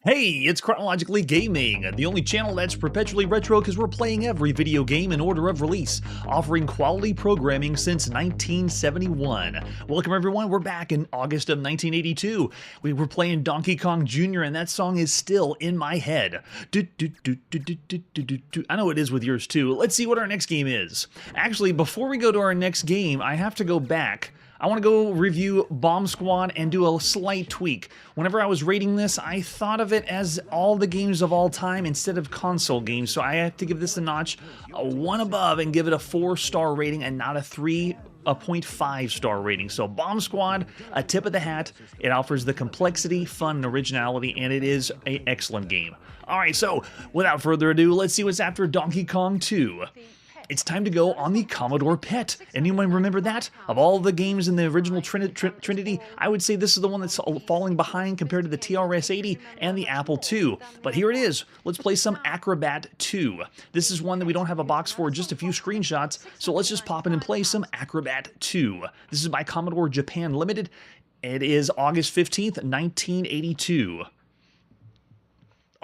Hey, it's Chronologically Gaming, the only channel that's perpetually retro because we're playing every video game in order of release, offering quality programming since 1971. Welcome everyone, we're back in August of 1982. We were playing Donkey Kong Jr. and that song is still in my head. I know it is with yours too. Let's see what our next game is. Actually, before we go to our next game, I have to go back. I want to go review Bomb Squad and do a slight tweak. Whenever I was rating this, I thought of it as all the games of all time instead of console games, so I have to give this a notch, a 1 above, and give it a 4-star rating and not a 0.5-star rating. So Bomb Squad, a tip of the hat. It offers the complexity, fun, and originality, and it is an excellent game. Alright, so without further ado, let's see what's after Donkey Kong 2. It's time to go on the Commodore PET. Anyone remember that? Of all the games in the original Trinity, I would say this is the one that's falling behind compared to the TRS-80 and the Apple II. But here it is. Let's play some Acrobat 2. This is one that we don't have a box for, just a few screenshots, so let's just pop in and play some Acrobat 2. This is by Commodore Japan Limited. It is August 15th, 1982.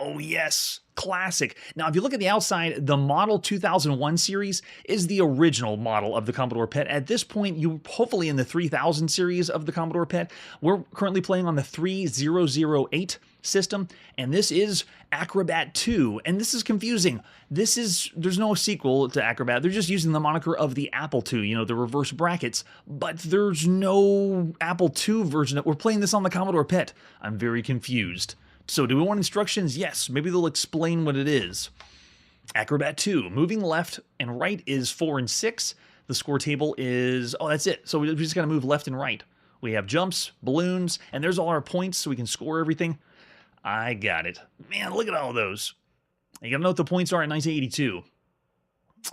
Oh, yes. Classic. Now, if you look at the outside, the Model 2001 series is the original model of the Commodore PET. At this point, you hopefully in the 3000 series of the Commodore PET. We're currently playing on the 3008 system, and this is Acrobat 2. And this is confusing. There's no sequel to Acrobat. They're just using the moniker of the Apple II, you know, the reverse brackets. But there's no Apple II version. We're playing this on the Commodore PET. I'm very confused. So do we want instructions? Yes. Maybe they'll explain what it is. Acrobat 2. Moving left and right is 4 and 6. The score table is... Oh, that's it. So we just got to move left and right. We have jumps, balloons, and there's all our points so we can score everything. I got it. Man, look at all those. You got to know what the points are in 1982.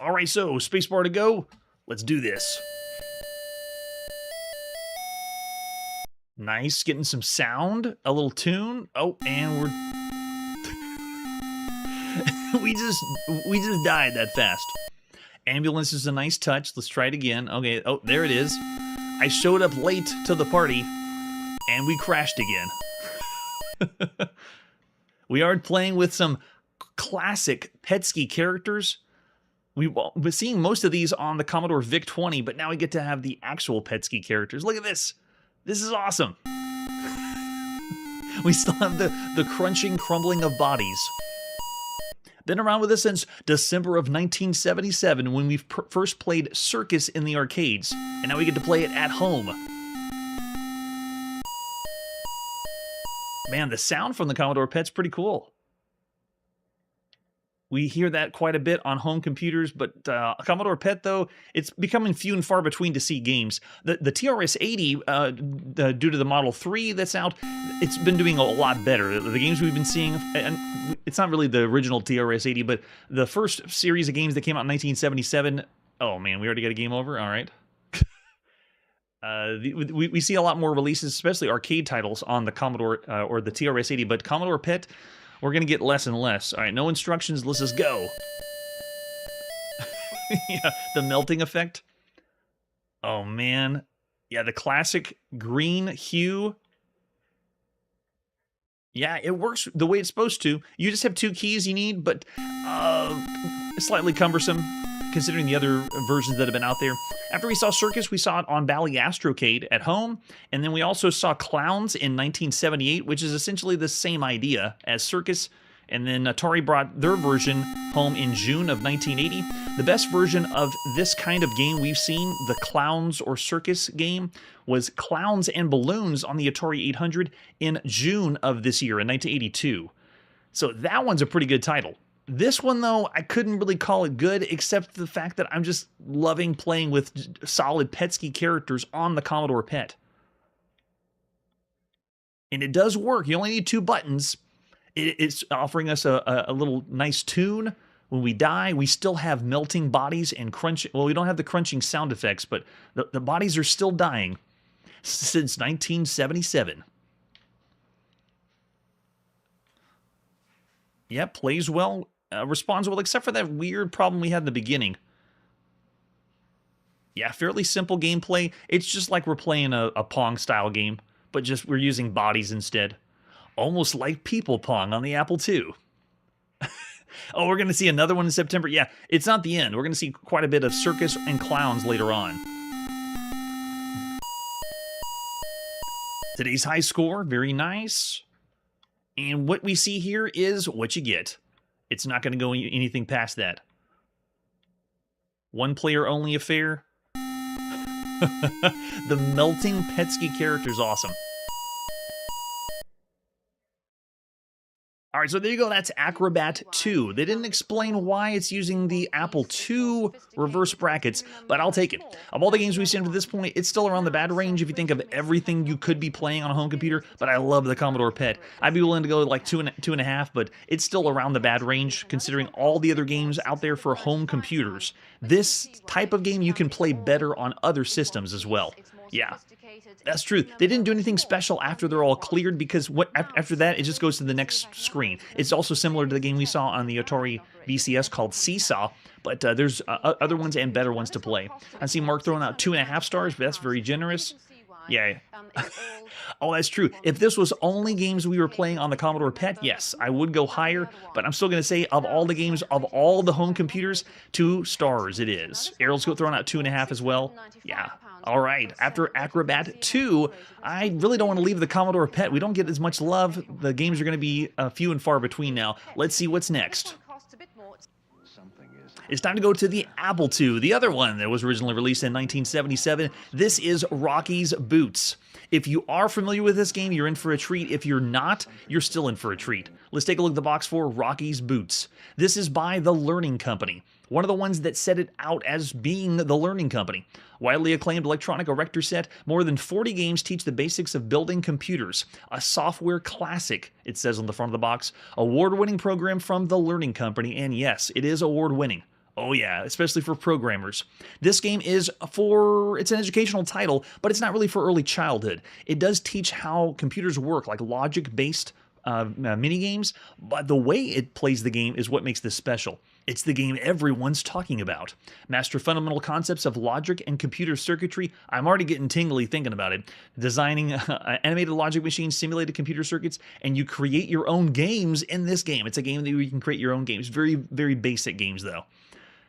All right, so spacebar to go. Let's do this. Nice, getting some sound, a little tune. Oh, and we're we just died that fast. Ambulance is a nice touch. Let's try it again. Okay, oh, there it is. I showed up late to the party, and we crashed again. We are playing with some classic Petsky characters. We've been seeing most of these on the Commodore VIC-20, but now we get to have the actual Petsky characters. Look at this. This is awesome. We still have the crunching, crumbling of bodies. Been around with this since December of 1977 when we first played Circus in the arcades. And now we get to play it at home. Man, the sound from the Commodore PET's pretty cool. We hear that quite a bit on home computers, but Commodore PET, though, it's becoming few and far between to see games. The TRS-80, due to the Model 3 that's out, it's been doing a lot better. The games we've been seeing, and it's not really the original TRS-80, but the first series of games that came out in 1977, oh man, we already got a game over? All right. We see a lot more releases, especially arcade titles on the Commodore or the TRS-80, but Commodore PET, we're going to get less and less. All right, no instructions. Let's just go. Yeah, the melting effect. Oh, man. Yeah, the classic green hue. Yeah, it works the way it's supposed to. You just have 2 keys you need, but slightly cumbersome considering the other versions that have been out there. After we saw Circus, we saw it on Bally Astrocade at home, and then we also saw Clowns in 1978, which is essentially the same idea as Circus, and then Atari brought their version home in June of 1980. The best version of this kind of game we've seen, the Clowns or Circus game, was Clowns and Balloons on the Atari 800 in June of this year, in 1982. So that one's a pretty good title. This one, though, I couldn't really call it good, except the fact that I'm just loving playing with solid Petsky characters on the Commodore PET. And it does work. You only need 2 buttons. It's offering us a little nice tune. When we die, we still have melting bodies and crunching. Well, we don't have the crunching sound effects, but the bodies are still dying since 1977. Yeah, plays well. Responds well, except for that weird problem we had in the beginning. Yeah, fairly simple gameplay. It's just like we're playing a Pong-style game, but just we're using bodies instead. Almost like People Pong on the Apple II. Oh, we're going to see another one in September? Yeah, it's not the end. We're going to see quite a bit of Circus and Clowns later on. Today's high score, very nice. And what we see here is what you get. It's not going to go anything past that. One player only affair. The melting Petsky character is awesome. All right, so there you go. That's Acrobat 2. They didn't explain why it's using the Apple II reverse brackets, but I'll take it. Of all the games we've seen to this point, it's still around the bad range if you think of everything you could be playing on a home computer, but I love the Commodore PET. I'd be willing to go like 2.5, but it's still around the bad range considering all the other games out there for home computers. This type of game you can play better on other systems as well. Yeah, that's true. They didn't do anything special after they're all cleared because after that, it just goes to the next screen. It's also similar to the game we saw on the Atari VCS called Seesaw, but there's other ones and better ones to play. I see Mark throwing out 2.5 stars, but that's very generous. Yeah. Oh, that's true. If this was only games we were playing on the Commodore PET, yes, I would go higher, but I'm still going to say of all the games, of all the home computers, 2 stars it is. Errol's throwing out 2.5 as well. Yeah. All right. After Acrobat 2, I really don't want to leave the Commodore PET. We don't get as much love. The games are going to be few and far between now. Let's see what's next. It's time to go to the Apple II, the other one that was originally released in 1977. This is Rocky's Boots. If you are familiar with this game, you're in for a treat. If you're not, you're still in for a treat. Let's take a look at the box for Rocky's Boots. This is by The Learning Company, one of the ones that set it out as being The Learning Company. Widely acclaimed electronic erector set, more than 40 games teach the basics of building computers. A software classic, it says on the front of the box. Award-winning program from The Learning Company, and yes, it is award-winning. Oh yeah, especially for programmers. This game it's an educational title, but it's not really for early childhood. It does teach how computers work, like logic-based mini games, but the way it plays the game is what makes this special. It's the game everyone's talking about. Master fundamental concepts of logic and computer circuitry. I'm already getting tingly thinking about it. Designing animated logic machines, simulated computer circuits, and you create your own games in this game. It's a game that you can create your own games. Very, very basic games, though.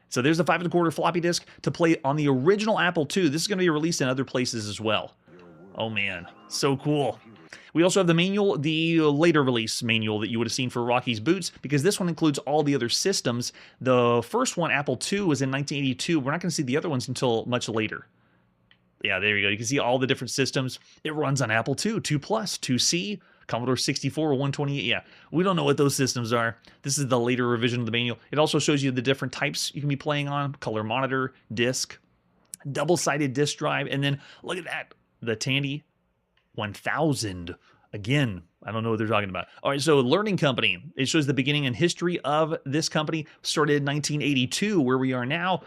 So there's the 5 1/4 floppy disk to play on the original Apple II. This is going to be released in other places as well. Oh man, so cool. We also have the manual, the later release manual that you would have seen for Rocky's Boots, because this one includes all the other systems. The first one, Apple II, was in 1982. We're not going to see the other ones until much later. Yeah, there you go. You can see all the different systems. It runs on Apple II, 2 Plus, 2C, Commodore 64, 128. Yeah, we don't know what those systems are. This is the later revision of the manual. It also shows you the different types you can be playing on: color monitor, disc, double-sided disk drive, and then look at that, the Tandy 1000. Again, I don't know what they're talking about. All right, so Learning Company. It shows the beginning and history of this company. Started in 1982, where we are now.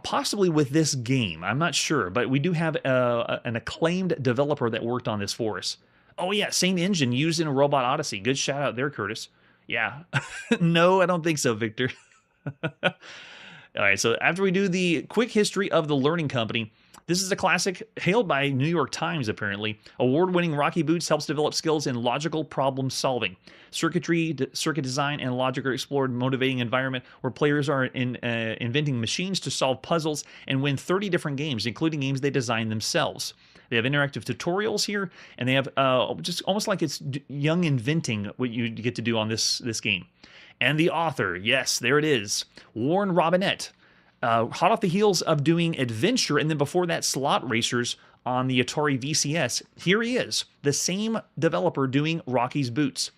Possibly with this game, I'm not sure, but we do have an acclaimed developer that worked on this for us. Oh yeah, same engine used in Robot Odyssey. Good shout out there, Curtis. Yeah. No, I don't think so, Victor. All right, so after we do the quick history of the Learning Company, this is a classic hailed by New York Times, apparently. Award-winning Rocky Boots helps develop skills in logical problem solving. Circuitry, circuit design, and logic are explored in a motivating environment where players are inventing machines to solve puzzles and win 30 different games, including games they design themselves. They have interactive tutorials here, and they have just almost like it's young inventing what you get to do on this game. And the author, yes, there it is, Warren Robinett. Hot off the heels of doing Adventure, and then before that, Slot Racers on the Atari VCS. Here he is, the same developer doing Rocky's Boots.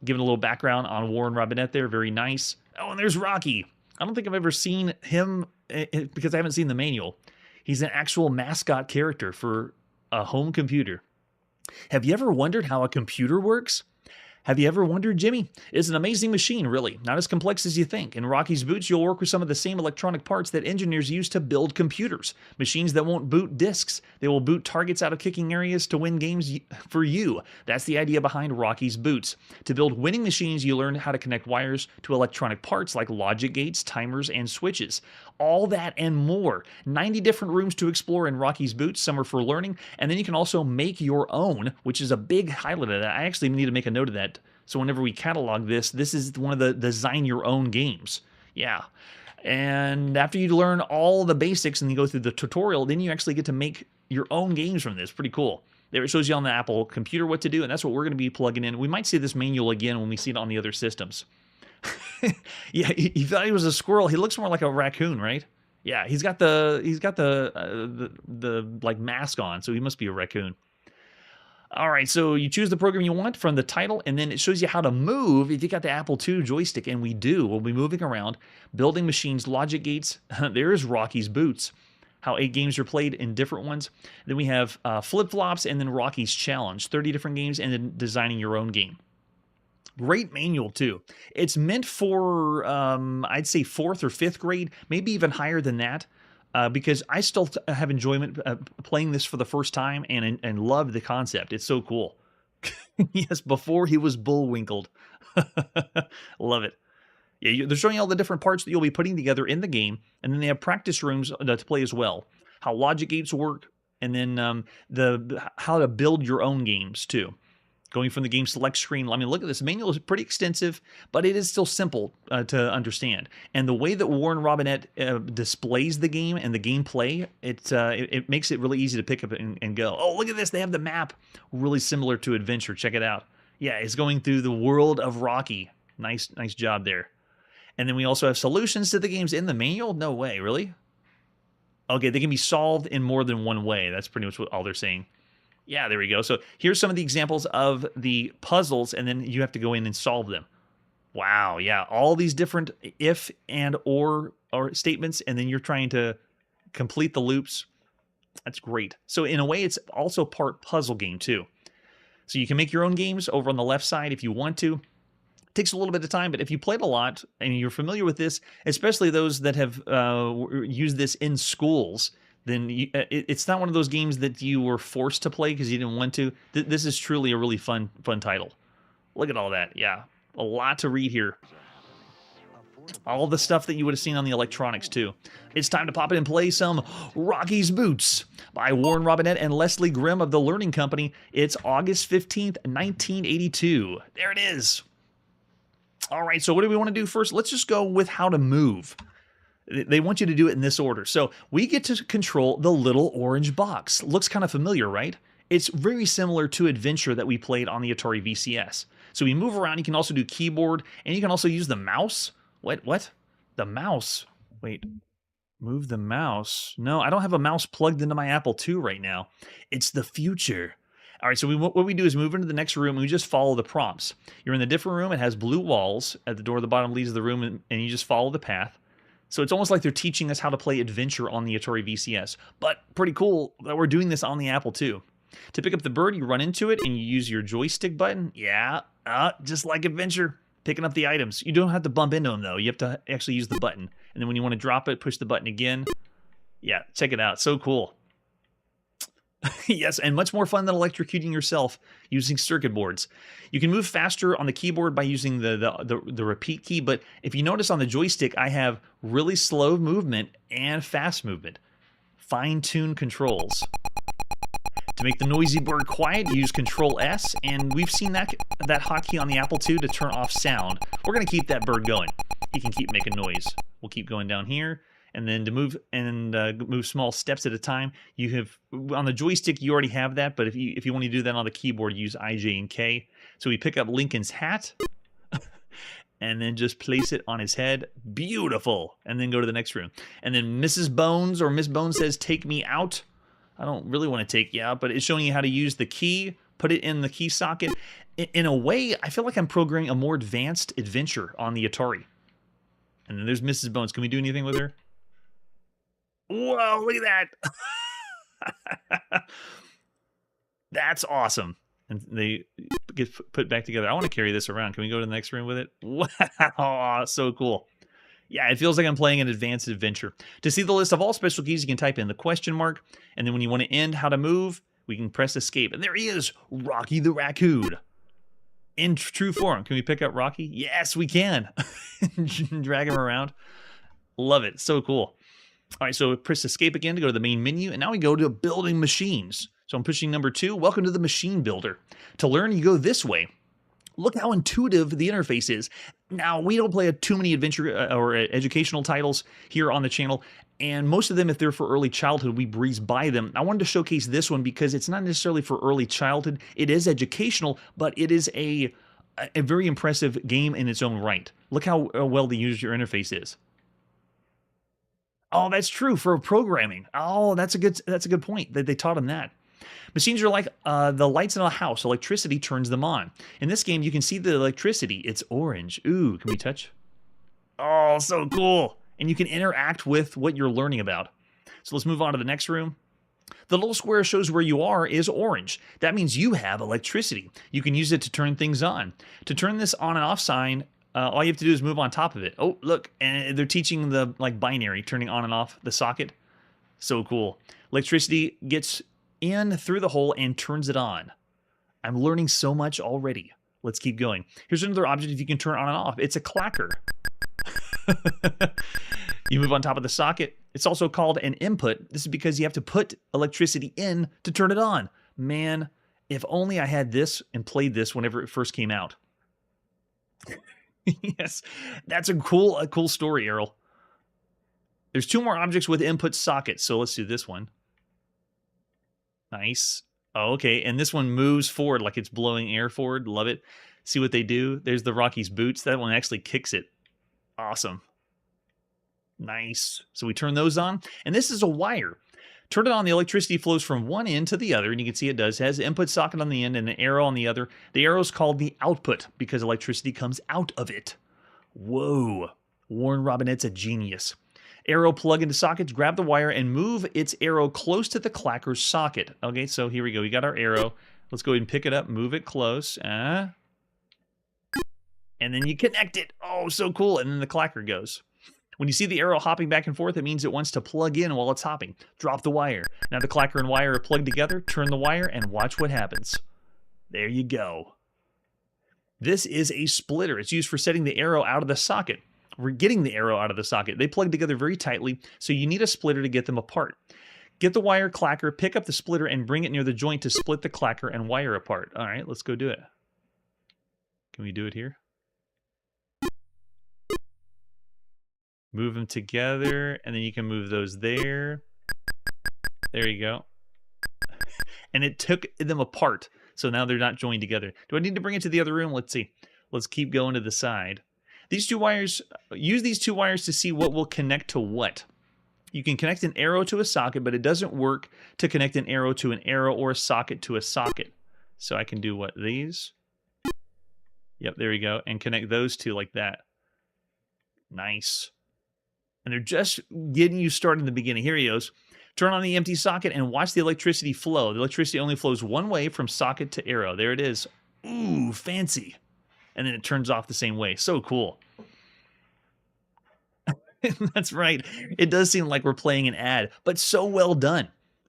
Giving a little background on Warren Robinett there, very nice. Oh, and there's Rocky. I don't think I've ever seen him because I haven't seen the manual. He's an actual mascot character for a home computer. Have you ever wondered how a computer works? Have you ever wondered, Jimmy? It's an amazing machine, really. Not as complex as you think. In Rocky's Boots, you'll work with some of the same electronic parts that engineers use to build computers. Machines that won't boot disks. They will boot targets out of kicking areas to win games for you. That's the idea behind Rocky's Boots. To build winning machines, you learn how to connect wires to electronic parts like logic gates, timers, and switches. All that and more. 90 different rooms to explore in Rocky's Boots. Some are for learning. And then you can also make your own, which is a big highlight of that. I actually need to make a note of that. So whenever we catalog this is one of the design your own games. Yeah. And after you learn all the basics and you go through the tutorial, then you actually get to make your own games from this. Pretty cool. There it shows you on the Apple computer what to do, and that's what we're going to be plugging in. We might see this manual again when we see it on the other systems. Yeah, he thought he was a squirrel. He looks more like a raccoon, right? Yeah, he's got the like mask on, so he must be a raccoon. All right, so you choose the program you want from the title, and then it shows you how to move if you got the Apple II joystick, and we do. We'll be moving around, building machines, logic gates. There's Rocky's Boots, how 8 games are played in different ones. Then we have flip-flops, and then Rocky's Challenge, 30 different games, and then designing your own game. Great manual, too. It's meant for, I'd say, 4th or 5th grade, maybe even higher than that. Because I still have enjoyment playing this for the first time and love the concept. It's so cool. Yes, before he was bullwinkled. Love it. Yeah, they're showing you all the different parts that you'll be putting together in the game, and then they have practice rooms to play as well. How logic gates work, and then how to build your own games too. Going from the game select screen, I mean, look at this. The manual is pretty extensive, but it is still simple to understand. And the way that Warren Robinett displays the game and the gameplay, it makes it really easy to pick up and go. Oh, look at this. They have the map really similar to Adventure. Check it out. Yeah, it's going through the world of Rocky. Nice job there. And then we also have solutions to the games in the manual. No way, really? Okay, they can be solved in more than one way. That's pretty much all they're saying. Yeah, there we go. So here's some of the examples of the puzzles, and then you have to go in and solve them. Wow, yeah, all these different if and or statements, and then you're trying to complete the loops. That's great. So in a way, it's also part puzzle game too. So you can make your own games over on the left side if you want to. It takes a little bit of time, but if you played a lot and you're familiar with this, especially those that have used this in schools, then it's not one of those games that you were forced to play because you didn't want to. This is truly a really fun title. Look at all that. Yeah, a lot to read here. All the stuff that you would have seen on the electronics too. It's time to pop in and play some Rocky's Boots by Warren Robinett and Leslie Grimm of The Learning Company. It's August 15th, 1982. There it is. All right, so what do we want to do first? Let's just go with how to move. They want you to do it in this order. So we get to control the little orange box. Looks kind of familiar, right? It's very similar to Adventure that we played on the Atari VCS. So we move around. You can also do keyboard, and you can also use the mouse. What? The mouse. Wait. Move the mouse. No, I don't have a mouse plugged into my Apple II right now. It's the future. All right, so what we do is move into the next room, and we just follow the prompts. You're in the different room. It has blue walls. At the door at the bottom leads to the room, and you just follow the path. So it's almost like they're teaching us how to play Adventure on the Atari VCS. But pretty cool that we're doing this on the Apple II. To pick up the bird, you run into it, and you use your joystick button. Yeah, just like Adventure, picking up the items. You don't have to bump into them, though. You have to actually use the button. And then when you want to drop it, push the button again. Yeah, check it out. So cool. Yes, and much more fun than electrocuting yourself using circuit boards. You can move faster on the keyboard by using the repeat key, but if you notice on the joystick, I have really slow movement and fast movement. Fine-tuned controls. To make the noisy bird quiet, use Control S, and we've seen that hotkey on the Apple II to turn off sound. We're going to keep that bird going. He can keep making noise. We'll keep going down here. And then to move move small steps at a time, you have on the joystick you already have that, but if you want to do that on the keyboard, use I, J, and K. So we pick up Lincoln's hat, and then just place it on his head. Beautiful. And then go to the next room. And then Mrs. Bones or Miss Bones says, "Take me out." I don't really want to take you out, but it's showing you how to use the key, put it in the key socket. In a way, I feel like I'm programming a more advanced Adventure on the Atari. And then there's Mrs. Bones. Can we do anything with her? Whoa, look at that. That's awesome. And they get put back together. I want to carry this around. Can we go to the next room with it? Wow, so cool. Yeah, it feels like I'm playing an advanced Adventure. To see the list of all special keys, you can type in the question mark. And then when you want to end how to move, we can press escape. And there he is, Rocky the Raccoon. In true form. Can we pick up Rocky? Yes, we can. Drag him around. Love it. So cool. All right, so press escape again to go to the main menu, and now we go to building machines. So I'm pushing number 2. Welcome to the machine builder. To learn, you go this way. Look how intuitive the interface is. Now, we don't play too many adventure or educational titles here on the channel, and most of them, if they're for early childhood, we breeze by them. I wanted to showcase this one because it's not necessarily for early childhood. It is educational, but it is a very impressive game in its own right. Look how well the user interface is. Oh, that's true for programming. Oh, that's a good point that they taught him that. Machines are like the lights in a house. Electricity turns them on. In this game, you can see the electricity. It's orange. Ooh, can we touch? Oh, so cool. And you can interact with what you're learning about. So let's move on to the next room. The little square shows where you are is orange. That means you have electricity. You can use it to turn things on. To turn this on and off sign, all you have to do is move on top of it. Oh, look, and they're teaching the binary, turning on and off the socket. So cool. Electricity gets in through the hole and turns it on. I'm learning so much already. Let's keep going. Here's another object if you can turn on and off. It's a clacker. You move on top of the socket. It's also called an input. This is because you have to put electricity in to turn it on. Man, if only I had this and played this whenever it first came out. Yes, that's a cool story, Errol. There's 2 more objects with input sockets, so let's do this one. Nice. Oh, okay, and this one moves forward like it's blowing air forward. Love it. See what they do? There's the Rocky's boots. That one actually kicks it. Awesome. Nice. So we turn those on, and this is a wire. Turn it on, the electricity flows from one end to the other, and you can see it does. It has an input socket on the end and an arrow on the other. The arrow is called the output because electricity comes out of it. Whoa. Warren Robinette's a genius. Arrow plug into sockets, grab the wire, and move its arrow close to the clacker's socket. Okay, so here we go. We got our arrow. Let's go ahead and pick it up, move it close. And then you connect it. Oh, so cool. And then the clacker goes. When you see the arrow hopping back and forth, it means it wants to plug in while it's hopping. Drop the wire. Now the clacker and wire are plugged together. Turn the wire and watch what happens. There you go. This is a splitter. It's used for setting the arrow out of the socket. We're getting the arrow out of the socket. They plug together very tightly, so you need a splitter to get them apart. Get the wire clacker, pick up the splitter, and bring it near the joint to split the clacker and wire apart. All right, let's go do it. Can we do it here? Move them together, and then you can move those there. There you go. And it took them apart, so now they're not joined together. Do I need to bring it to the other room? Let's see. Let's keep going to the side. These 2 wires, use these 2 wires to see what will connect to what. You can connect an arrow to a socket, but it doesn't work to connect an arrow to an arrow or a socket to a socket. So I can do what? These? Yep, there we go. And connect those 2 like that. Nice. And they're just getting you started in the beginning. Here he goes. Turn on the empty socket and watch the electricity flow. The electricity only flows one way from socket to arrow. There it is. Ooh, fancy. And then it turns off the same way. So cool. That's right. It does seem like we're playing an ad, but so well done.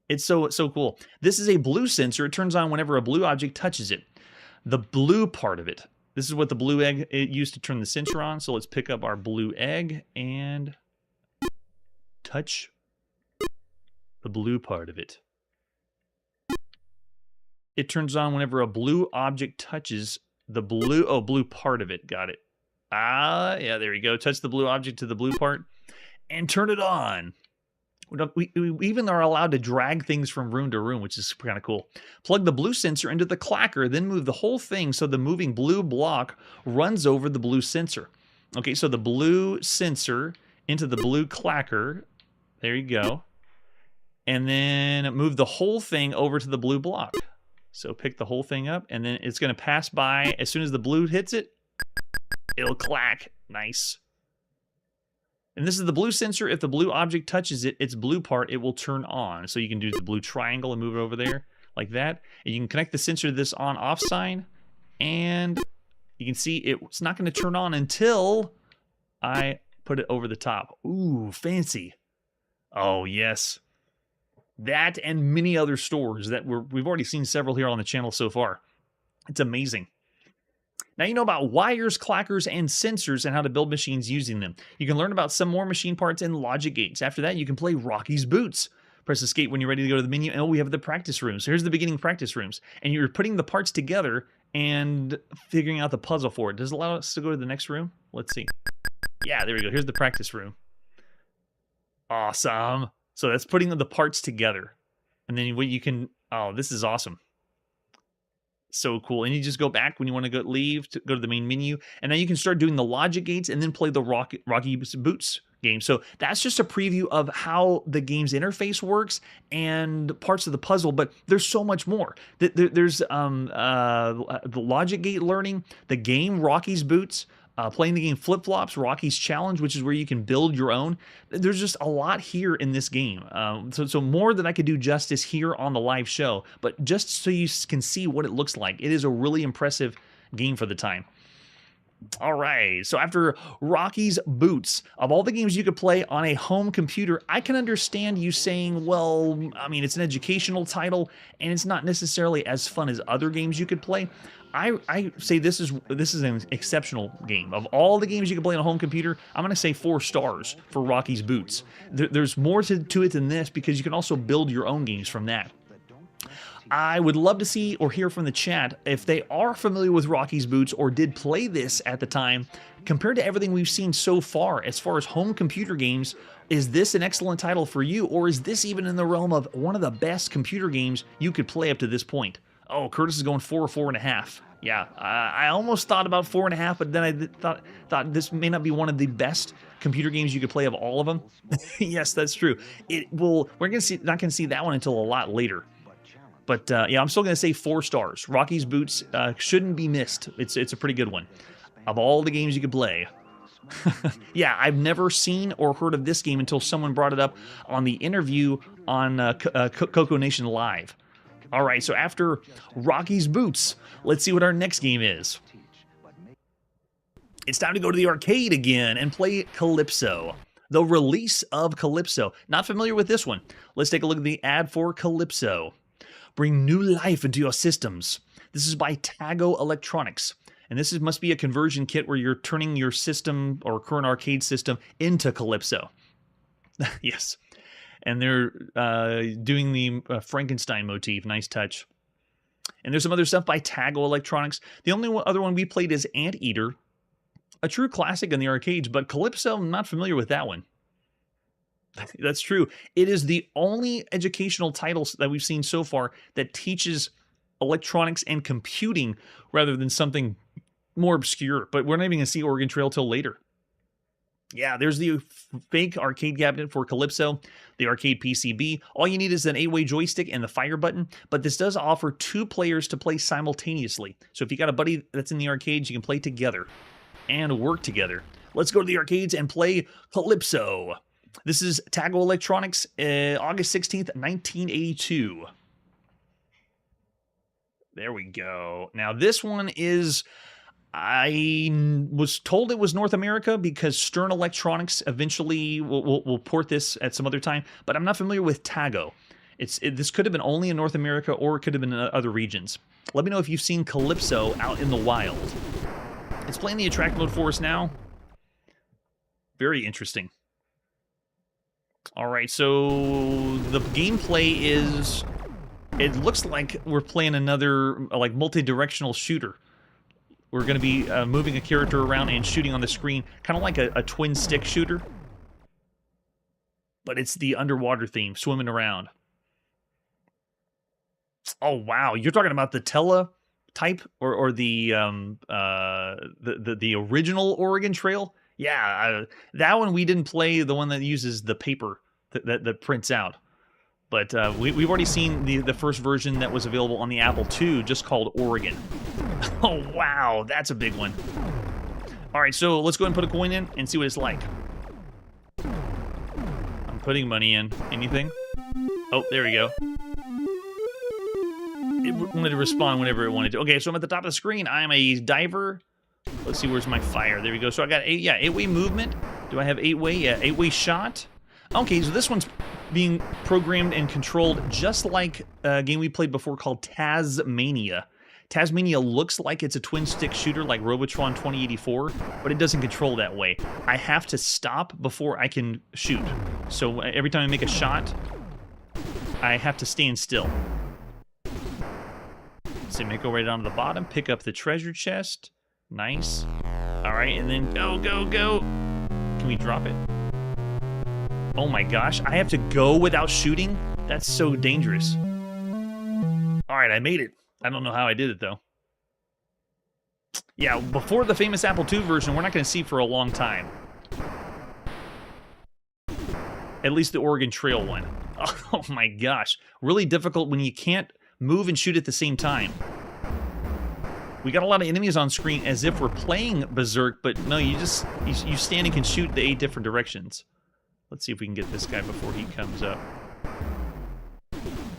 It's so cool. This is a blue sensor. It turns on whenever a blue object touches it. The blue part of it. This is what the blue egg it used to turn the sensor on. So let's pick up our blue egg and touch the blue part of it. It turns on whenever a blue object touches the blue part of it. Got it. Ah, yeah, there we go. Touch the blue object to the blue part and turn it on. We even are allowed to drag things from room to room, which is kind of cool. Plug the blue sensor into the clacker, then move the whole thing so the moving blue block runs over the blue sensor. Okay, so the blue sensor into the blue clacker. There you go. And then move the whole thing over to the blue block. So pick the whole thing up, and then it's going to pass by. As soon as the blue hits it, it'll clack. Nice. And this is the blue sensor. If the blue object touches it, its blue part, it will turn on. So you can do the blue triangle and move it over there like that. And you can connect the sensor to this on-off sign, and you can see it's not going to turn on until I put it over the top. Ooh, fancy. Oh, yes. That and many other stores that we've already seen several here on the channel so far. It's amazing. Now you know about wires, clackers, and sensors and how to build machines using them. You can learn about some more machine parts in logic gates. After that, you can play Rocky's Boots. Press escape when you're ready to go to the menu. And we have the practice rooms. So here's the beginning practice rooms. And you're putting the parts together and figuring out the puzzle for it. Does it allow us to go to the next room? Let's see. Yeah, there we go. Here's the practice room. Awesome. So that's putting the parts together. And then what you can... Oh, this is awesome. So cool. And you just go back when you want to leave to go to the main menu. And now you can start doing the logic gates and then play the Rocky's Boots game. So that's just a preview of how the game's interface works and parts of the puzzle. But there's so much more. There's the logic gate learning, the game Rocky's Boots, playing the game Flip-Flops, Rocky's Challenge, which is where you can build your own. There's just a lot here in this game. So more than I could do justice here on the live show, but just so you can see what it looks like. It is a really impressive game for the time. All right, so after Rocky's Boots, of all the games you could play on a home computer, I can understand you saying, well, I mean, it's an educational title, and it's not necessarily as fun as other games you could play. I say this is an exceptional game. Of all the games you can play on a home computer, I'm going to say 4 stars for Rocky's Boots. There's more to it than this because you can also build your own games from that. I would love to see or hear from the chat if they are familiar with Rocky's Boots or did play this at the time. Compared to everything we've seen so far as home computer games, is this an excellent title for you, or is this even in the realm of one of the best computer games you could play up to this point? Oh, Curtis is going 4 or 4.5. Yeah, I almost thought about 4.5, but then I thought this may not be one of the best computer games you could play of all of them. Yes, that's true. We're not gonna see that one until a lot later. But yeah, I'm still going to say 4 stars. Rocky's Boots shouldn't be missed. It's a pretty good one. Of all the games you could play. Yeah, I've never seen or heard of this game until someone brought it up on the interview on Coco Nation Live. All right, so after Rocky's Boots, let's see what our next game is. It's time to go to the arcade again and play Calypso. The release of Calypso. Not familiar with this one. Let's take a look at the ad for Calypso. Bring new life into your systems. This is by Tago Electronics. And this must be a conversion kit where you're turning your system or current arcade system into Calypso. Yes. And they're doing the Frankenstein motif. Nice touch. And there's some other stuff by Tago Electronics. The only other one we played is Anteater. A true classic in the arcades, but Calypso, I'm not familiar with that one. That's true. It is the only educational title that we've seen so far that teaches electronics and computing rather than something more obscure. But we're not even going to see Oregon Trail till later. Yeah, there's the fake arcade cabinet for Calypso, the arcade PCB. All you need is an 8-way joystick and the fire button, but this does offer 2 players to play simultaneously. So if you got a buddy that's in the arcades, you can play together and work together. Let's go to the arcades and play Calypso. This is Tago Electronics, August 16th, 1982. There we go. Now, this one is... I was told it was North America because Stern Electronics eventually will port this at some other time, but I'm not familiar with Tago. This could have been only in North America or it could have been in other regions. Let me know if you've seen Calypso out in the wild. It's playing the attract mode for us now. Very interesting. All right, so the gameplay is... It looks like we're playing another like multi-directional shooter. We're going to be moving a character around and shooting on the screen, kind of like a twin-stick shooter. But it's the underwater theme, swimming around. Oh, wow. You're talking about the teletype or the original Oregon Trail? Yeah, that one we didn't play, the one that uses the paper that prints out. But we've already seen the first version that was available on the Apple II, just called Oregon. Oh, wow, that's a big one. All right, so let's go ahead and put a coin in and see what it's like. I'm putting money in. Anything? Oh, there we go. It wanted to respond whenever it wanted to. Okay, so I'm at the top of the screen. I'm a diver. Let's see, where's my fire? There we go. So I got 8-way movement. Do I have 8-way? Yeah, 8-way shot. Okay, so this one's being programmed and controlled just like a game we played before called Tasmania. Tasmania looks like it's a twin-stick shooter like Robotron 2084, but it doesn't control that way. I have to stop before I can shoot. So every time I make a shot, I have to stand still. So make go right down to the bottom, pick up the treasure chest. Nice. All right, and then go, go, go. Can we drop it? Oh my gosh, I have to go without shooting? That's so dangerous. All right, I made it. I don't know how I did it, though. Yeah, before the famous Apple II version, we're not going to see for a long time. At least the Oregon Trail one. Oh my gosh. Really difficult when you can't move and shoot at the same time. We got a lot of enemies on screen as if we're playing Berserk, but no, you stand and can shoot the 8 different directions. Let's see if we can get this guy before he comes up.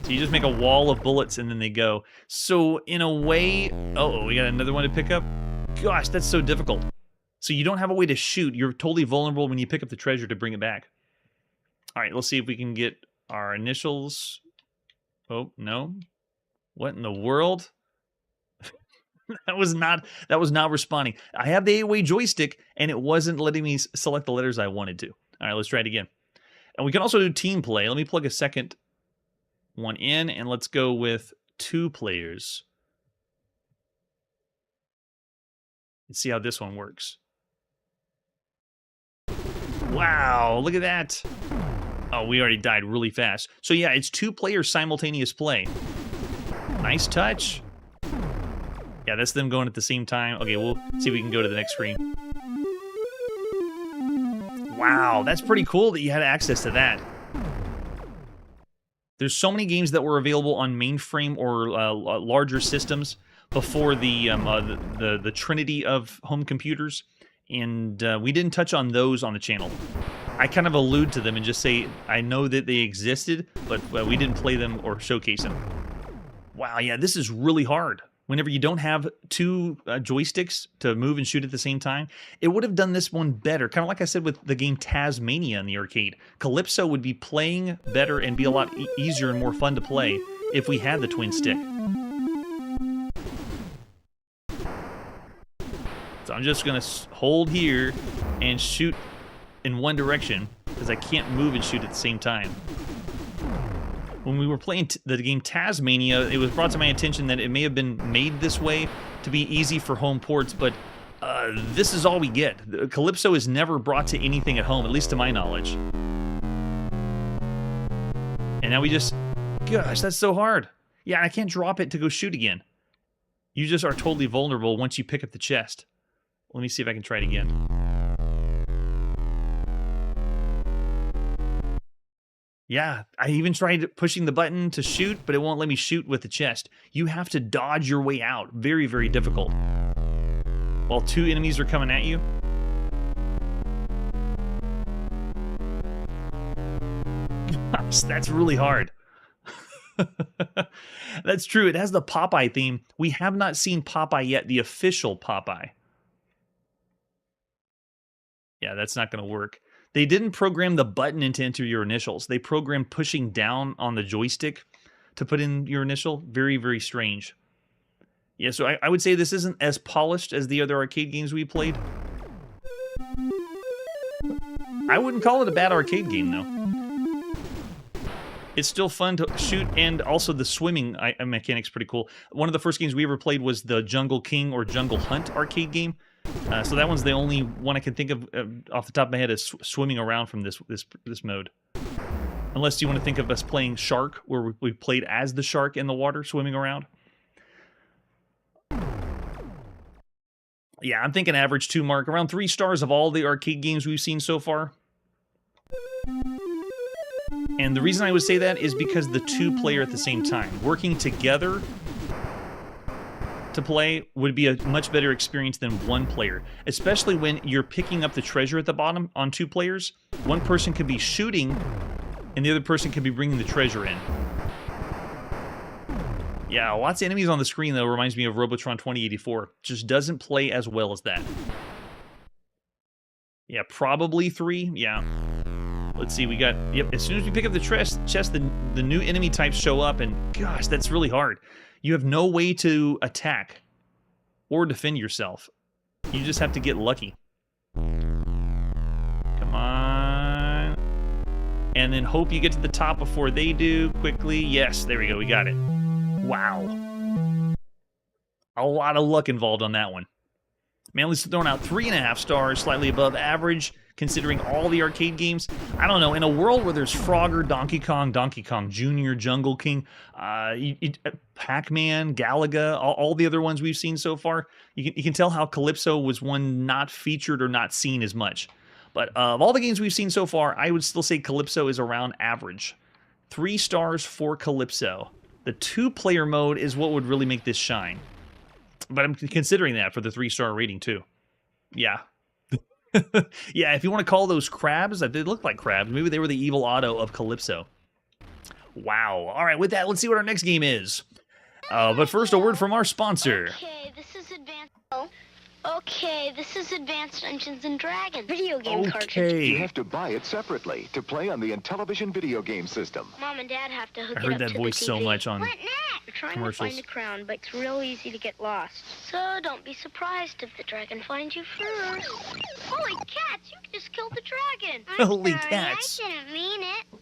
So you just make a wall of bullets and then they go. So in a way... Uh-oh, we got another one to pick up. gosh, that's so difficult. So you don't have a way to shoot. You're totally vulnerable when you pick up the treasure to bring it back. All right, let's see if we can get our initials. Oh, no. What in the world? That was not responding. I have the 8-way joystick, and it wasn't letting me select the letters I wanted to. All right, let's try it again. And we can also do team play. Let me plug a second one in, and let's go with 2 players. Let's see how this one works. Wow, look at that. Oh, we already died really fast. So yeah, it's 2 players simultaneous play. Nice touch. Yeah, that's them going at the same time. Okay, we'll see if we can go to the next screen. Wow, that's pretty cool that you had access to that. There's so many games that were available on mainframe or larger systems before the trinity of home computers, and we didn't touch on those on the channel. I kind of allude to them and just say I know that they existed, but we didn't play them or showcase them. Wow, yeah, this is really hard. Whenever you don't have 2 joysticks to move and shoot at the same time, it would have done this one better. Kind of like I said with the game Tasmania in the arcade. Calypso would be playing better and be a lot easier and more fun to play if we had the twin stick. So I'm just going to hold here and shoot in one direction because I can't move and shoot at the same time. When we were playing the game Tasmania, it was brought to my attention that it may have been made this way to be easy for home ports, but this is all we get. Calypso is never brought to anything at home, at least to my knowledge. And now we just... Gosh, that's so hard. Yeah, I can't drop it to go shoot again. You just are totally vulnerable once you pick up the chest. Let me see if I can try it again. Yeah, I even tried pushing the button to shoot, but it won't let me shoot with the chest. You have to dodge your way out. Very, very difficult. While 2 enemies are coming at you. Gosh, that's really hard. That's true. It has the Popeye theme. We have not seen Popeye yet, the official Popeye. Yeah, that's not going to work. They didn't program the button in to enter your initials. They programmed pushing down on the joystick to put in your initial. Very, very strange. Yeah, so I would say this isn't as polished as the other arcade games we played. I wouldn't call it a bad arcade game, though. It's still fun to shoot, and also the swimming mechanic's pretty cool. One of the first games we ever played was the Jungle King or Jungle Hunt arcade game. So that one's the only one I can think of off the top of my head as swimming around from this mode. Unless you want to think of us playing Shark, where we played as the shark in the water, swimming around. Yeah, I'm thinking average 2 mark, around 3 stars of all the arcade games we've seen so far. And the reason I would say that is because the 2 player at the same time. Working together to play would be a much better experience than 1 player, especially when you're picking up the treasure at the bottom on 2 players. One person could be shooting, and the other person could be bringing the treasure in. Yeah, lots of enemies on the screen, though, reminds me of Robotron 2084. Just doesn't play as well as that. Yeah, probably 3. Yeah. Let's see, we got... Yep, as soon as we pick up the chest, the new enemy types show up, and gosh, that's really hard. You have no way to attack or defend yourself. You just have to get lucky. Come on. And then hope you get to the top before they do quickly. Yes, there we go. We got it. Wow. A lot of luck involved on that one. Manly's throwing out 3.5 stars, slightly above average, considering all the arcade games. I don't know, in a world where there's Frogger, Donkey Kong Jr., Jungle King, Pac-Man, Galaga, all the other ones we've seen so far, you can tell how Calypso was one not featured or not seen as much. But of all the games we've seen so far, I would still say Calypso is around average. 3 stars for Calypso. The 2-player mode is what would really make this shine. But I'm considering that for the 3-star rating, too. Yeah. Yeah, if you want to call those crabs, they look like crabs. Maybe they were the evil auto of Calypso. Wow. All right, with that, let's see what our next game is. But first, a word from our sponsor. Okay, this is advanced. Okay, this is Advanced Dungeons and Dragons video game cartridge. You have to buy it separately to play on the Intellivision video game system. Mom and Dad have to hook I it heard up that to voice the TV. so much on What next? We're trying commercials. to find the crown, but it's real easy to get lost. So don't be surprised if the dragon finds you first. Holy cats, you just killed the dragon. Holy cats. I didn't mean it.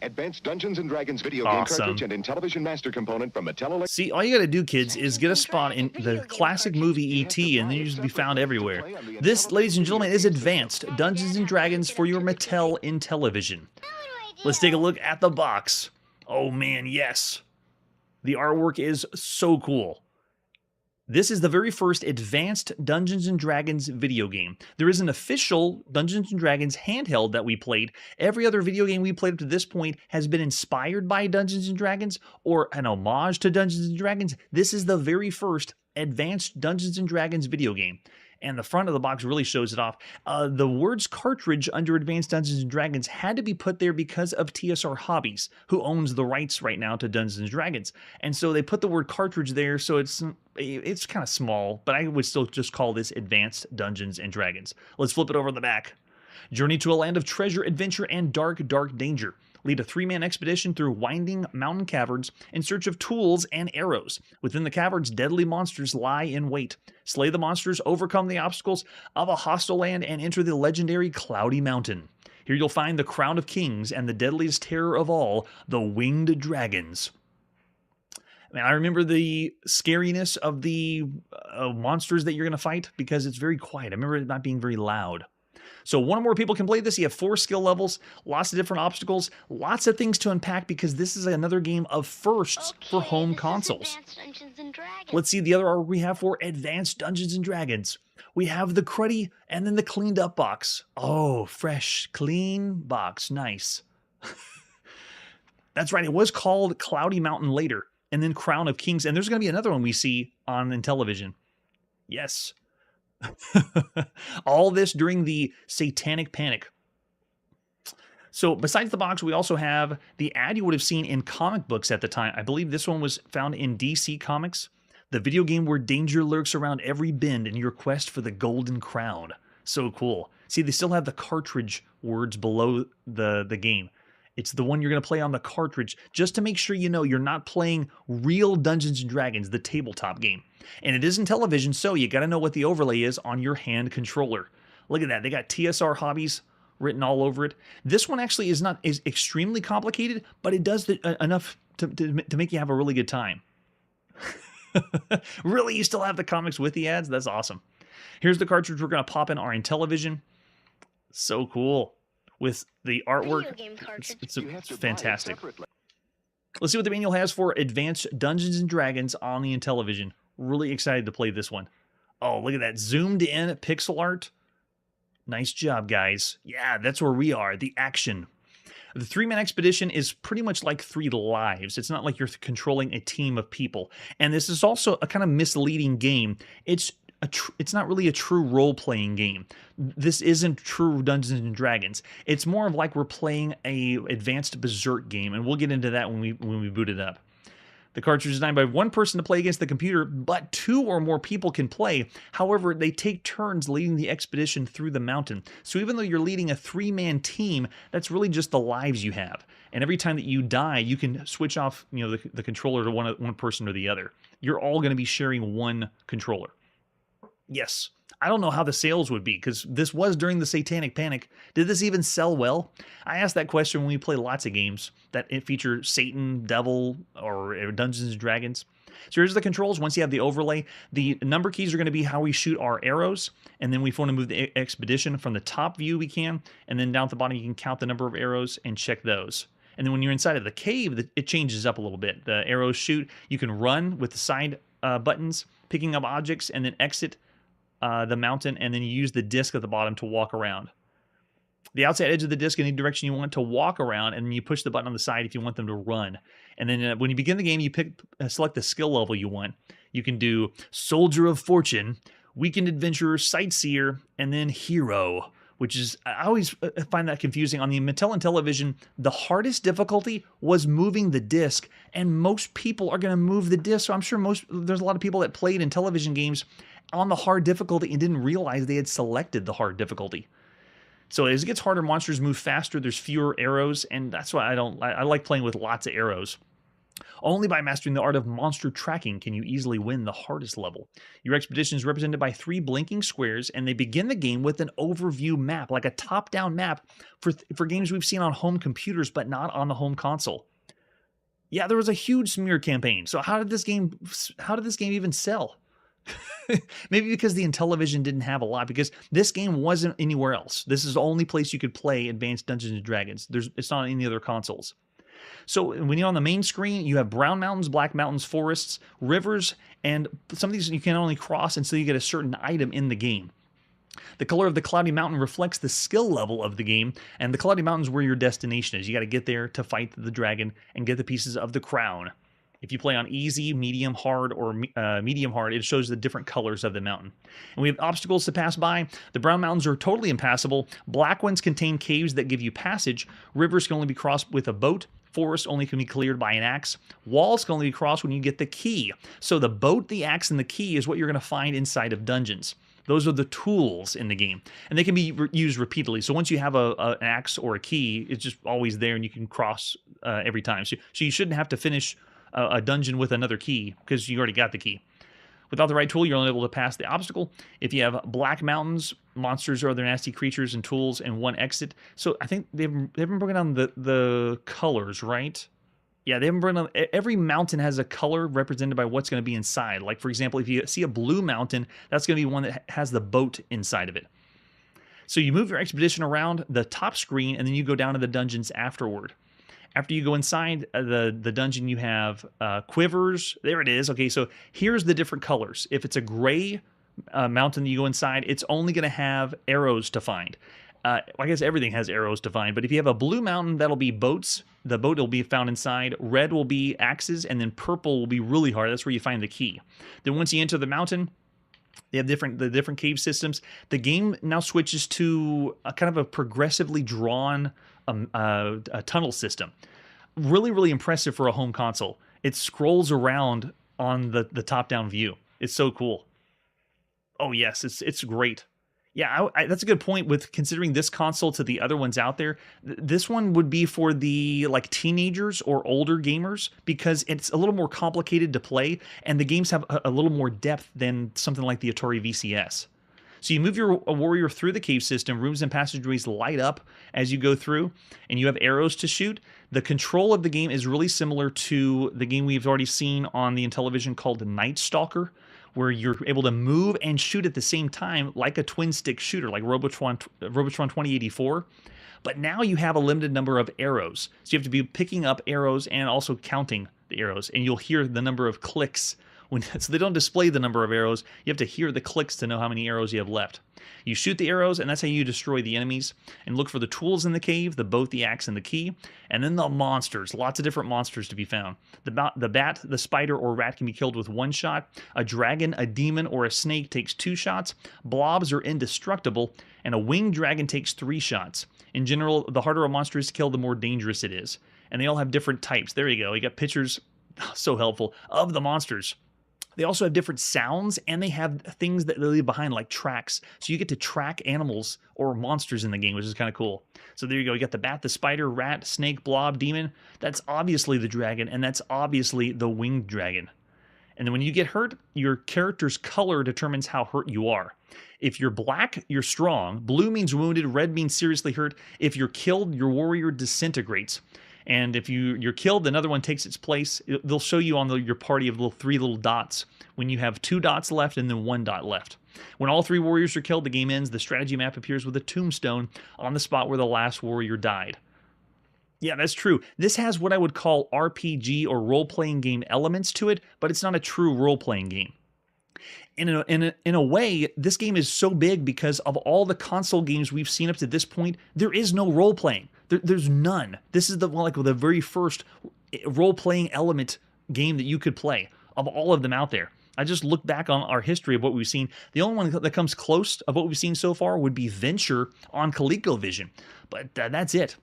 Advanced Dungeons and Dragons video game cartridge and Intellivision master component from Mattel. See, all you gotta do, kids, is get a spot in the classic movie E.T., and then you just be found everywhere. This, ladies and gentlemen, is Advanced Dungeons and Dragons for your Mattel Intellivision. Let's take a look at the box. Oh man, yes. The artwork is so cool. This is the very first Advanced Dungeons & Dragons video game. There is an official Dungeons & Dragons handheld that we played. Every other video game we played up to this point has been inspired by Dungeons & Dragons or an homage to Dungeons & Dragons. This is the very first Advanced Dungeons & Dragons video game. And the front of the box really shows it off. The words cartridge under Advanced Dungeons & Dragons had to be put there because of TSR Hobbies, who owns the rights right now to Dungeons & Dragons. And so they put the word cartridge there, so it's kind of small, but I would still just call this Advanced Dungeons & Dragons. Let's flip it over the back. Journey to a land of treasure, adventure, and dark, dark danger. Lead a 3-man expedition through winding mountain caverns in search of tools and arrows. Within the caverns, deadly monsters lie in wait. Slay the monsters, overcome the obstacles of a hostile land, and enter the legendary Cloudy Mountain. Here you'll find the Crown of Kings and the deadliest terror of all, the Winged Dragons. Man, I remember the scariness of the monsters that you're going to fight because it's very quiet. I remember it not being very loud. So one or more people can play this. You have 4 skill levels, lots of different obstacles, lots of things to unpack because this is another game of firsts for home consoles. Let's see the other artwork we have for Advanced Dungeons & Dragons. We have the cruddy and then the cleaned up box. Oh, fresh, clean box. Nice. That's right. It was called Cloudy Mountain later and then Crown of Kings. And there's going to be another one we see on Intellivision. Yes. All this during the Satanic Panic. So besides the box, we also have the ad you would have seen in comic books at the time. I believe this one was found in DC Comics. The video game where danger lurks around every bend in your quest for the Golden Crown. So cool. See, they still have the cartridge words below the game. It's the one you're going to play on the cartridge, just to make sure you know you're not playing real Dungeons & Dragons, the tabletop game. And it is in television, so you got to know what the overlay is on your hand controller. Look at that. They got TSR Hobbies written all over it. This one actually is extremely complicated, but it does enough to make you have a really good time. Really? You still have the comics with the ads? That's awesome. Here's the cartridge we're going to pop in our Intellivision. So cool. With the artwork, it's fantastic. Let's see what the manual has for Advanced Dungeons & Dragons on the Intellivision. Really excited to play this one. Oh, look at that. Zoomed in pixel art. Nice job, guys. Yeah, that's where we are. The action. The 3-man expedition is pretty much like 3 lives. It's not like you're controlling a team of people. And this is also a kind of misleading game. It's not really a true role-playing game. This isn't true Dungeons & Dragons. It's more of like we're playing a advanced Berserk game, and we'll get into that when we boot it up. The cartridge is designed by one person to play against the computer, but 2 or more people can play. However, they take turns leading the expedition through the mountain. So even though you're leading a 3-man team, that's really just the lives you have. And every time that you die, you can switch off, the controller to one person or the other. You're all going to be sharing one controller. Yes. I don't know how the sales would be, because this was during the Satanic Panic. Did this even sell well? I asked that question when we play lots of games that feature Satan, Devil, or Dungeons & Dragons. So here's the controls. Once you have the overlay, the number keys are going to be how we shoot our arrows, and then if we want to move the expedition from the top view, we can, and then down at the bottom, you can count the number of arrows and check those. And then when you're inside of the cave, it changes up a little bit. The arrows shoot. You can run with the side buttons, picking up objects, and then exit the mountain, and then you use the disc at the bottom to walk around. The outside edge of the disc in any direction you want to walk around, and then you push the button on the side if you want them to run. And then when you begin the game, you select the skill level you want. You can do Soldier of Fortune, Weekend Adventurer, Sightseer, and then Hero, which is, I always find that confusing. On the Mattel Intellivision, the hardest difficulty was moving the disc, and most people are going to move the disc. So I'm sure there's a lot of people that played Intellivision games on the hard difficulty and didn't realize they had selected the hard difficulty. So as it gets harder, monsters move faster, there's fewer arrows, and that's why I like playing with lots of arrows. Only by mastering the art of monster tracking can you easily win the hardest level. Your expedition is represented by 3 blinking squares, and they begin the game with an overview map, like a top-down map for games we've seen on home computers, but not on the home console. Yeah, there was a huge smear campaign. So how did this game even sell? Maybe because the Intellivision didn't have a lot, because this game wasn't anywhere else. This is the only place you could play Advanced Dungeons and Dragons. It's not on any other consoles. So when you're on the main screen, you have brown mountains, black mountains, forests, rivers, and some of these you can only cross until you get a certain item in the game. The color of the cloudy mountain reflects the skill level of the game, and the cloudy mountain is where your destination is. You got to get there to fight the dragon and get the pieces of the crown. If you play on easy, medium, hard, or medium hard, it shows the different colors of the mountain. And we have obstacles to pass by. The brown mountains are totally impassable. Black ones contain caves that give you passage. Rivers can only be crossed with a boat. Forests only can be cleared by an axe. Walls can only be crossed when you get the key. So the boat, the axe, and the key is what you're going to find inside of dungeons. Those are the tools in the game, and they can be used repeatedly. So once you have an axe or a key, it's just always there, and you can cross every time. So you shouldn't have to finish a dungeon with another key because you already got the key. Without the right tool, you're only able to pass the obstacle. If you have black mountains, monsters or other nasty creatures and tools, and 1 exit. So I think they haven't broken down the colors, right? Yeah, they haven't broken down. Every mountain has a color represented by what's going to be inside. Like, for example, if you see a blue mountain, that's going to be one that has the boat inside of it. So you move your expedition around the top screen, and then you go down to the dungeons afterward. After you go inside the dungeon, you have quivers. There it is. Okay, so here's the different colors. If it's a gray mountain that you go inside, it's only going to have arrows to find. I guess everything has arrows to find, but if you have a blue mountain, that'll be boats. The boat will be found inside. Red will be axes, and then purple will be really hard. That's where you find the key. Then once you enter the mountain, they have the different cave systems. The game now switches to a kind of a progressively drawn a tunnel system. Really, really impressive for a home console. It scrolls around on the top-down view. It's so cool. Oh yes, it's great. Yeah, that's a good point with considering this console to the other ones out there. This one would be for the teenagers or older gamers because it's a little more complicated to play, and the games have a little more depth than something like the Atari VCS. So you move your warrior through the cave system. Rooms and passageways light up as you go through, and you have arrows to shoot. The control of the game is really similar to the game we've already seen on the Intellivision called Night Stalker, where you're able to move and shoot at the same time like a twin-stick shooter, like Robotron 2084. But now you have a limited number of arrows. So you have to be picking up arrows and also counting the arrows. And you'll hear the number of clicks. So they don't display the number of arrows. You have to hear the clicks to know how many arrows you have left. You shoot the arrows, and that's how you destroy the enemies. And look for the tools in the cave, the boat, the axe, and the key. And then the monsters. Lots of different monsters to be found. The bat, the spider, or rat can be killed with 1 shot. A dragon, a demon, or a snake takes 2 shots. Blobs are indestructible. And a winged dragon takes 3 shots. In general, the harder a monster is to kill, the more dangerous it is. And they all have different types. There you go. You got pictures, so helpful, of the monsters. They also have different sounds, and they have things that they leave behind, like tracks. So you get to track animals or monsters in the game, which is kind of cool. So there you go. You got the bat, the spider, rat, snake, blob, demon. That's obviously the dragon, and that's obviously the winged dragon. And then when you get hurt, your character's color determines how hurt you are. If you're black, you're strong. Blue means wounded. Red means seriously hurt. If you're killed, your warrior disintegrates. And if you're killed, another one takes its place. They'll show you on your party of 3 little dots when you have 2 dots left and then 1 dot left. When all 3 warriors are killed, the game ends. The strategy map appears with a tombstone on the spot where the last warrior died. Yeah, that's true. This has what I would call RPG or role-playing game elements to it, but it's not a true role-playing game. In a way, this game is so big because of all the console games we've seen up to this point, there is no role-playing. There's none. This is the very first role-playing element game that you could play of all of them out there. I just look back on our history of what we've seen. The only one that comes close of what we've seen so far would be Venture on ColecoVision, but that's it.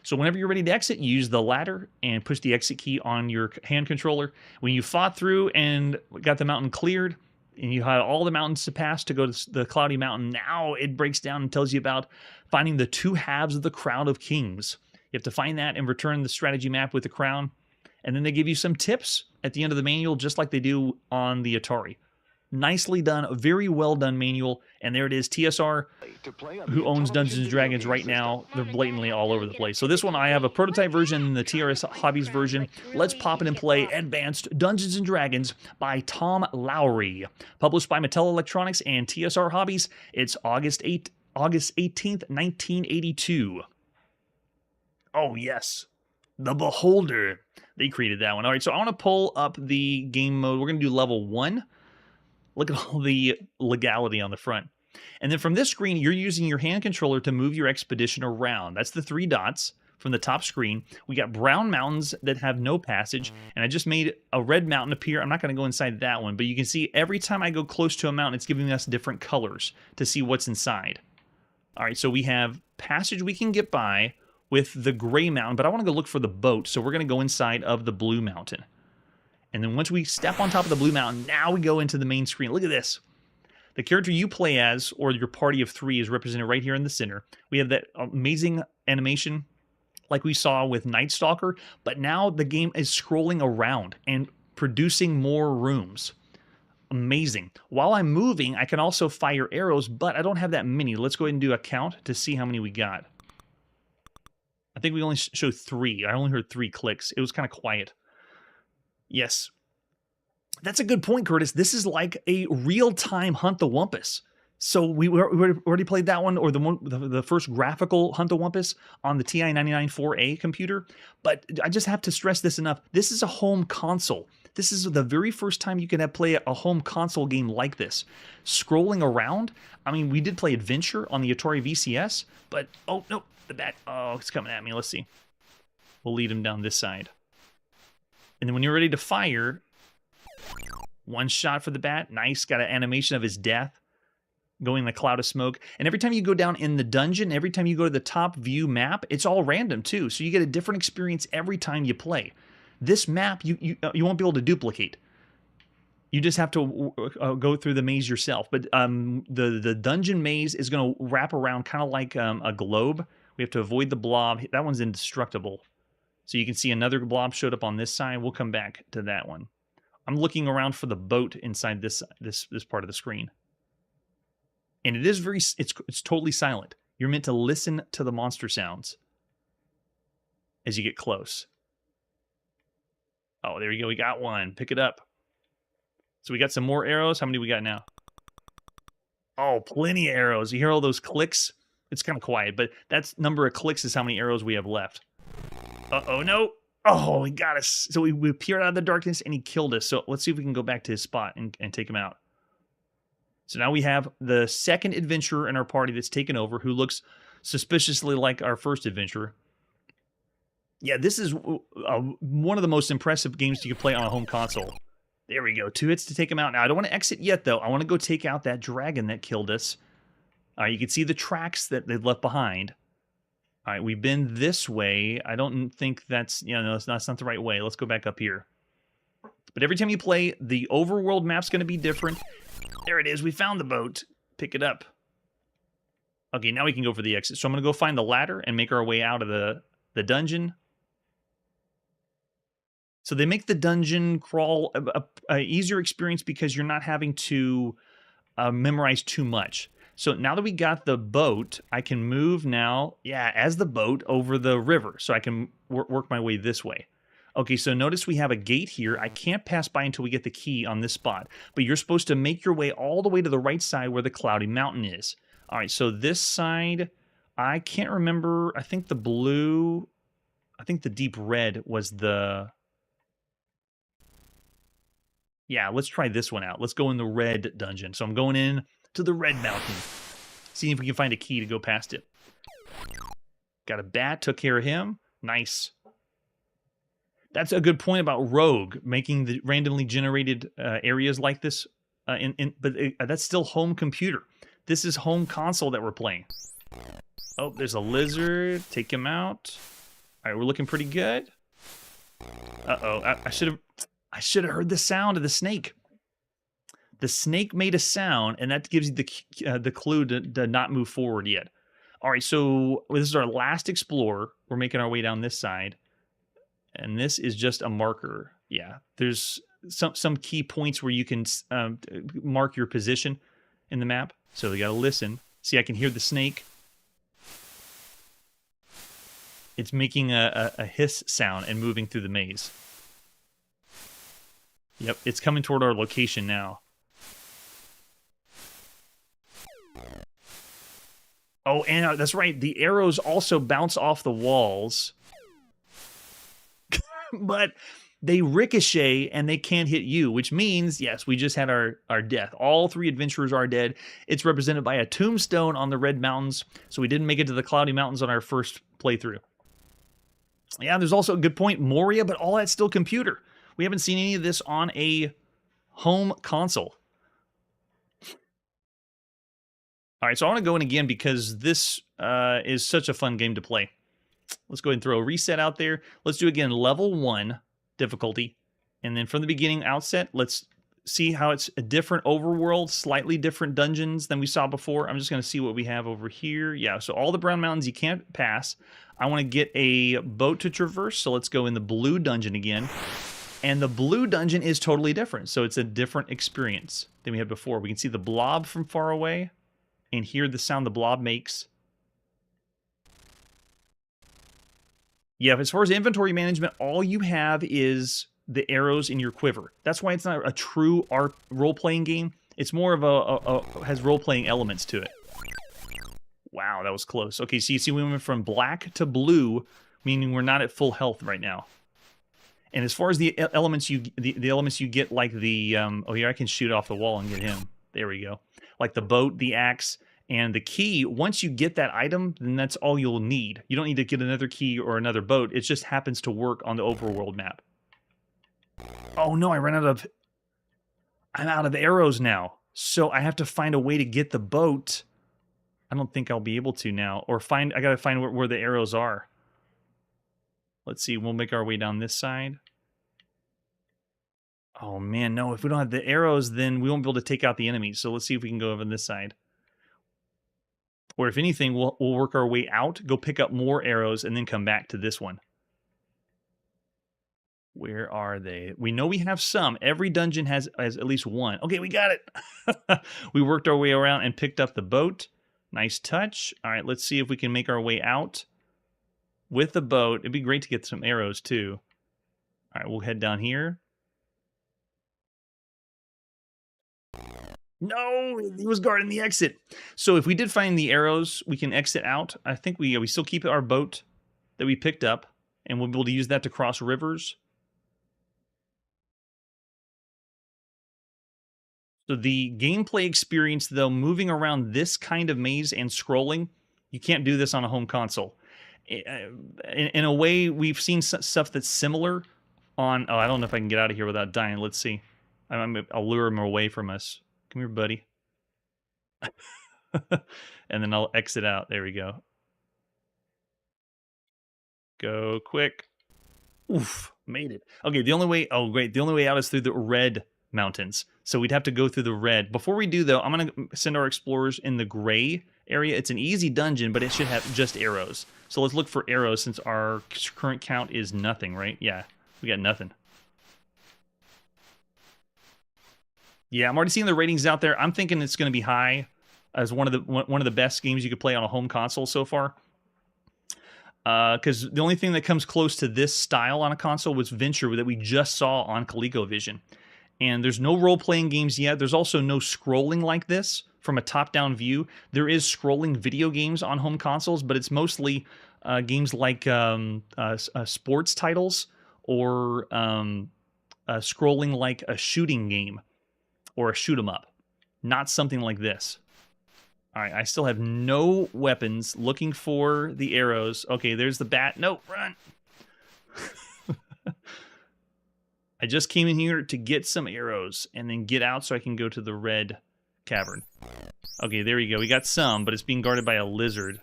So whenever you're ready to exit, you use the ladder and push the exit key on your hand controller. When you fought through and got the mountain cleared, and you had all the mountains to pass to go to the Cloudy Mountain. Now it breaks down and tells you about finding the 2 halves of the Crown of Kings. You have to find that and return the strategy map with the crown. And then they give you some tips at the end of the manual, just like they do on the Atari. Nicely done, a very well done manual. And there it is, TSR, who owns Dungeons & Dragons right now. They're blatantly all over the place. So this one, I have a prototype version and the TRS Hobbies version. Let's pop it and play Advanced Dungeons & Dragons by Tom Lowry. Published by Mattel Electronics and TSR Hobbies. It's August 18th, 1982. Oh, yes. The Beholder. They created that one. All right, so I want to pull up the game mode. We're going to do level 1. Look at all the legality on the front. And then from this screen, you're using your hand controller to move your expedition around. That's the 3 dots from the top screen. We got brown mountains that have no passage, and I just made a red mountain appear. I'm not going to go inside that one, but you can see every time I go close to a mountain, it's giving us different colors to see what's inside. All right, so we have passage we can get by with the gray mountain, but I want to go look for the boat, so we're going to go inside of the blue mountain. And then once we step on top of the blue mountain, now we go into the main screen. Look at this. The character you play as, or your party of 3, is represented right here in the center. We have that amazing animation like we saw with Night Stalker, but now the game is scrolling around and producing more rooms. Amazing. While I'm moving, I can also fire arrows, but I don't have that many. Let's go ahead and do a count to see how many we got. I think we only showed 3. I only heard 3 clicks. It was kind of quiet. Yes. That's a good point, Curtis. This is like a real-time Hunt the Wumpus. So we already played that one, or the first graphical Hunt the Wumpus on the TI-99-4A computer. But I just have to stress this enough. This is a home console. This is the very first time you can play a home console game like this. Scrolling around, I mean, we did play Adventure on the Atari VCS, but, oh, no, the bat, oh, it's coming at me. Let's see. We'll lead him down this side. And then when you're ready to fire, 1 shot for the bat. Nice. Got an animation of his death going in the cloud of smoke. And every time you go down in the dungeon, every time you go to the top view map, it's all random too. So you get a different experience every time you play. This map, you won't be able to duplicate. You just have to go through the maze yourself. But the dungeon maze is going to wrap around kind of like a globe. We have to avoid the blob. That one's indestructible. So you can see another blob showed up on this side. We'll come back to that one. I'm looking around for the boat inside this part of the screen. And it is it's totally silent. You're meant to listen to the monster sounds as you get close. Oh, there we go. We got one. Pick it up. So we got some more arrows. How many we got now? Oh, plenty of arrows. You hear all those clicks? It's kind of quiet, but that's number of clicks is how many arrows we have left. Uh-oh, no. Oh, he got us. So we appeared out of the darkness, and he killed us. So let's see if we can go back to his spot and take him out. So now we have the second adventurer in our party that's taken over, who looks suspiciously like our first adventurer. Yeah, this is one of the most impressive games you can play on a home console. There we go. 2 hits to take him out. Now, I don't want to exit yet, though. I want to go take out that dragon that killed us. You can see the tracks that they left behind. All right, we've been this way. I don't think that's, no, that's not the right way. Let's go back up here. But every time you play, the overworld map's going to be different. There it is. We found the boat. Pick it up. Okay, now we can go for the exit. So I'm going to go find the ladder and make our way out of the dungeon. So they make the dungeon crawl a easier experience because you're not having to memorize too much. So now that we got the boat, I can move now, as the boat over the river. So I can work my way this way. Okay, so notice we have a gate here. I can't pass by until we get the key on this spot. But you're supposed to make your way all the way to the right side where the Cloudy Mountain is. All right, so this side, I can't remember. I think the blue, I think the deep red was the... Yeah, let's try this one out. Let's go in the red dungeon. So I'm going in to the red mountain. See if we can find a key to go past it. Got a bat, took care of him. Nice. That's a good point about Rogue, making the randomly generated areas like this. But that's still home computer. This is home console that we're playing. Oh, there's a lizard. Take him out. All right, we're looking pretty good. Uh-oh, I should have heard the sound of the snake. The snake made a sound, and that gives you the clue to not move forward yet. All right, so this is our last explorer. We're making our way down this side. And this is just a marker. Yeah, there's some key points where you can mark your position in the map. So you got to listen. See, I can hear the snake. It's making a hiss sound and moving through the maze. Yep, it's coming toward our location now. Oh, and that's right. The arrows also bounce off the walls. But they ricochet and they can't hit you, which means, yes, we just had our death. All 3 adventurers are dead. It's represented by a tombstone on the Red Mountains, so we didn't make it to the Cloudy Mountains on our first playthrough. Yeah, there's also a good point, Moria, but all that's still computer. We haven't seen any of this on a home console. All right, so I want to go in again because this is such a fun game to play. Let's go ahead and throw a reset out there. Let's do again level 1 difficulty. And then from the beginning outset, let's see how it's a different overworld, slightly different dungeons than we saw before. I'm just going to see what we have over here. Yeah, so all the brown mountains you can't pass. I want to get a boat to traverse, so let's go in the blue dungeon again. And the blue dungeon is totally different, so it's a different experience than we had before. We can see the blob from far away and hear the sound the blob makes. Yeah, as far as inventory management, all you have is the arrows in your quiver. That's why it's not a true role-playing game. It's more of has role-playing elements to it. Wow, that was close. Okay, so you see we went from black to blue, meaning we're not at full health right now. And as far as the elements you get, like the oh, here I can shoot off the wall and get him. There we go. Like the boat, the axe, and the key. Once you get that item, then that's all you'll need. You don't need to get another key or another boat. It just happens to work on the overworld map. Oh no, I'm out of arrows now. So I have to find a way to get the boat. I don't think I'll be able to now. Or I gotta find where the arrows are. Let's see, we'll make our way down this side. Oh man, no, if we don't have the arrows, then we won't be able to take out the enemies. So let's see if we can go over on this side. Or if anything, we'll work our way out, go pick up more arrows, and then come back to this one. Where are they? We know we have some. Every dungeon has at least one. Okay, we got it. We worked our way around and picked up the boat. Nice touch. All right, let's see if we can make our way out with the boat. It'd be great to get some arrows, too. All right, we'll head down here. No, he was guarding the exit. So if we did find the arrows, we can exit out. I think we still keep our boat that we picked up, and we'll be able to use that to cross rivers. So the gameplay experience, though, moving around this kind of maze and scrolling, you can't do this on a home console. In a way, we've seen stuff that's similar on... Oh, I don't know if I can get out of here without dying. Let's see. I'll lure him away from us. Come here, buddy. And then I'll exit out. There we go. Go quick. Oof, made it. Okay, the only way... Oh, great. The only way out is through the red mountains. So we'd have to go through the red. Before we do, though, I'm going to send our explorers in the gray area. It's an easy dungeon, but it should have just arrows. So let's look for arrows since our current count is nothing, right? Yeah, we got nothing. Yeah, I'm already seeing the ratings out there. I'm thinking it's going to be high as one of the best games you could play on a home console so far. Because the only thing that comes close to this style on a console was Venture that we just saw on ColecoVision. And there's no role-playing games yet. There's also no scrolling like this from a top-down view. There is scrolling video games on home consoles, but it's mostly games like sports titles or scrolling like a shooting game or a shoot-'em-up. Not something like this. All right, I still have no weapons. Looking for the arrows. Okay, there's the bat. No, run! I just came in here to get some arrows and then get out so I can go to the red cavern. Okay, there we go. We got some, but it's being guarded by a lizard.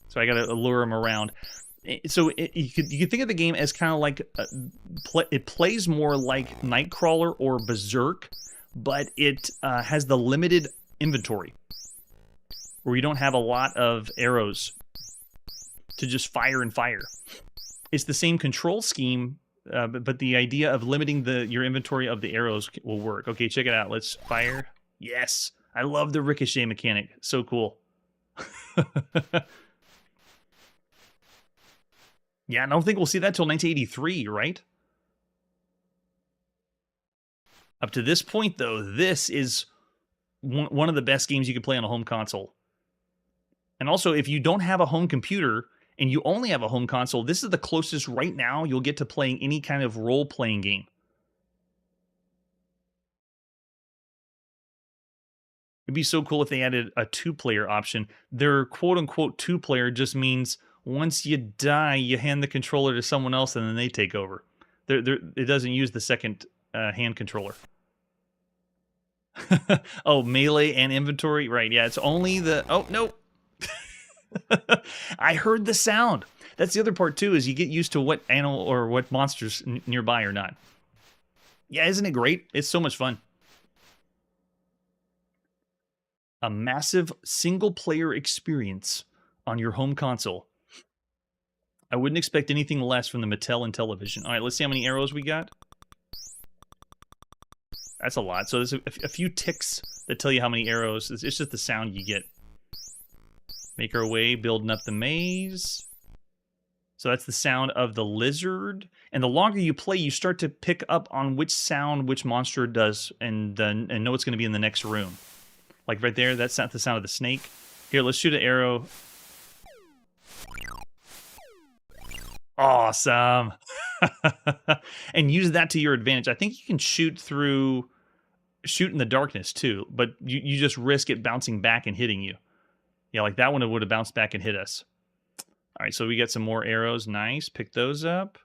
So I gotta lure him around. So you could think of the game as kind of like... it plays more like Nightcrawler or Berserk, but it has the limited inventory, where you don't have a lot of arrows to just fire and fire. It's the same control scheme, but the idea of limiting your inventory of the arrows will work. Okay, check it out. Let's fire. Yes, I love the ricochet mechanic. So cool. Yeah, I don't think we'll see that till 1983, right? Up to this point, though, this is one of the best games you can play on a home console. And also, if you don't have a home computer and you only have a home console, this is the closest right now you'll get to playing any kind of role-playing game. It'd be so cool if they added a two-player option. Their quote-unquote two-player just means once you die, you hand the controller to someone else and then they take over. It doesn't use the second hand controller. Oh, melee and inventory? Right, yeah, it's only the... Oh, no! I heard the sound. That's the other part, too, is you get used to what animal or what monsters nearby or not. Yeah, isn't it great? It's so much fun. A massive single-player experience on your home console. I wouldn't expect anything less from the Mattel and Television. All right, let's see how many arrows we got. That's a lot. So there's a few ticks that tell you how many arrows. It's just the sound you get. Make our way, building up the maze. So that's the sound of the lizard. And the longer you play, you start to pick up on which sound which monster does and know it's going to be in the next room. Like right there, that's not the sound of the snake. Here, let's shoot an arrow. Awesome. And use that to your advantage. I think you can shoot in the darkness too, but you just risk it bouncing back and hitting you. Yeah, like that one would have bounced back and hit us. All right, so we got some more arrows. Nice. Pick those up.